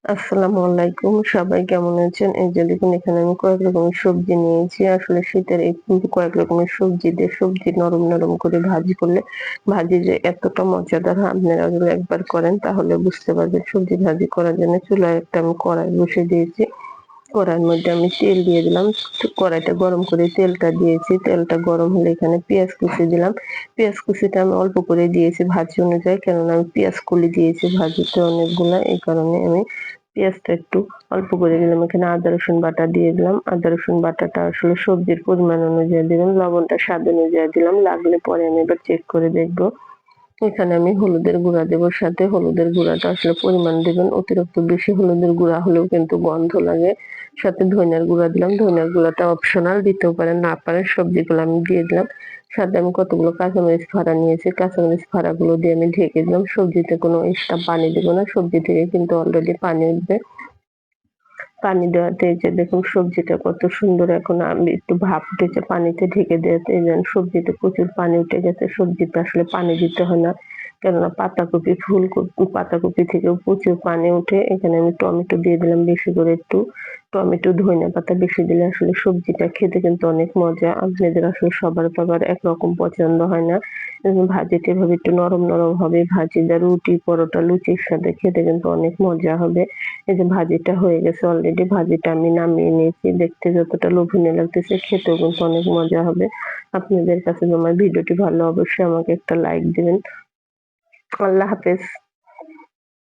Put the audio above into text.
আসসালামু আলাইকুম। সবাই কেমন আছেন? এই যে দেখুন এখানে আমি কয়েক রকমের সবজি নিয়েছি। আসলে শীতের এই কয়েক রকমের সবজি দিয়ে সবজি নরম, নরম করে ভাজি করলে ভাজি যে এতটা মজাদার হয় আপনারা যদি একবার করেন তাহলে বুঝতে পারবেন। সবজি ভাজি করার জন্য চুলায় একটা আমি কড়াই বসিয়ে দিয়েছি। কড়াইয়ের মধ্যে আমি তেল দিয়ে দিলাম। কড়াইটা গরম করে তেলটা দিয়েছি। তেলটা গরম হলে এখানে পেঁয়াজ কুচি দিলাম। পেঁয়াজ কুচিটা আমি অল্প করে দিয়েছি ভাজি অনুযায়ী। কেননা আমি পেঁয়াজ কলি দিয়েছি ভাজিতে অনেকগুলা। এই কারণে আমি পেঁয়াজটা একটু অল্প করে দিলাম। এখানে আদা রসুন বাটা দিয়ে দিলাম। আদা রসুন বাটাটা আসলে সবজির পরিমাণ অনুযায়ী দিলাম। লবণটা স্বাদ অনুযায়ী দিলাম। লাগলে পরে আমি এবার চেক করে দেখব। এখানে আমি হলুদের গুঁড়া দেব সাথে হলুদের গুঁড়াটা আসলে পরিমাণ দিবেন। অতিরিক্ত বেশি হলুদের গুঁড়া হলেও কিন্তু গন্ধ লাগে। সাথে ধনিয়ার গুঁড়া দিলাম। ধনিয়ার গুঁড়াটা অপশনাল, দিতেও পারেন না পারেন। সবজিগুলো আমি দিয়ে দিলাম। সাথে আমি কতগুলো কাঁচামরিচ ফাড়া নিয়েছি। কাঁচামরিচ ফাড়াগুলো দিয়ে আমি ঢেকে দিলাম। সবজিতে কোনো এক্সট্রা পানি দিব না। সবজি থেকে কিন্তু অলরেডি পানি উঠবে। পানি দেওয়াতে এই যে দেখুন সবজিটা কত সুন্দর এখন আমি একটু ভাপ উঠেছে পানিতে ঢেকে দেওয়াতে এই যে সবজিতে প্রচুর পানি উঠে গেছে। সবজিতে আসলে পানি দিতে হয় না। কেননা পাতাকপি, পাতাকপি থেকেও প্রচুর পানি ওঠে। এখানে আমি টমেটো দিয়ে দিলাম বেশি করে একটু। টমেটো, ধনিয়াপাতা বেশি দিলে আসলে সবজিটা খেতে কিন্তু অনেক মজা। আপনাদের আসলে সবার তো আবার একরকম পছন্দ হয় না। ভাজিটা এভাবে একটু নরম, নরম হবে। ভাজিটা রুটি, পরোটা, লুচির সাথে খেতে কিন্তু অনেক মজা হবে। এই যে ভাজিটা হয়ে গেছে অলরেডি। ভাজিটা আমি নামিয়ে নিয়েছি। দেখতে যতটা লোভনীয় লাগতেছে খেতেও কিন্তু অনেক মজা হবে। আপনাদের কাছে যদি আমার ভিডিওটি ভালো অবশ্যই আমাকে একটা লাইক দিবেন। আল্লাহ হাফেজ।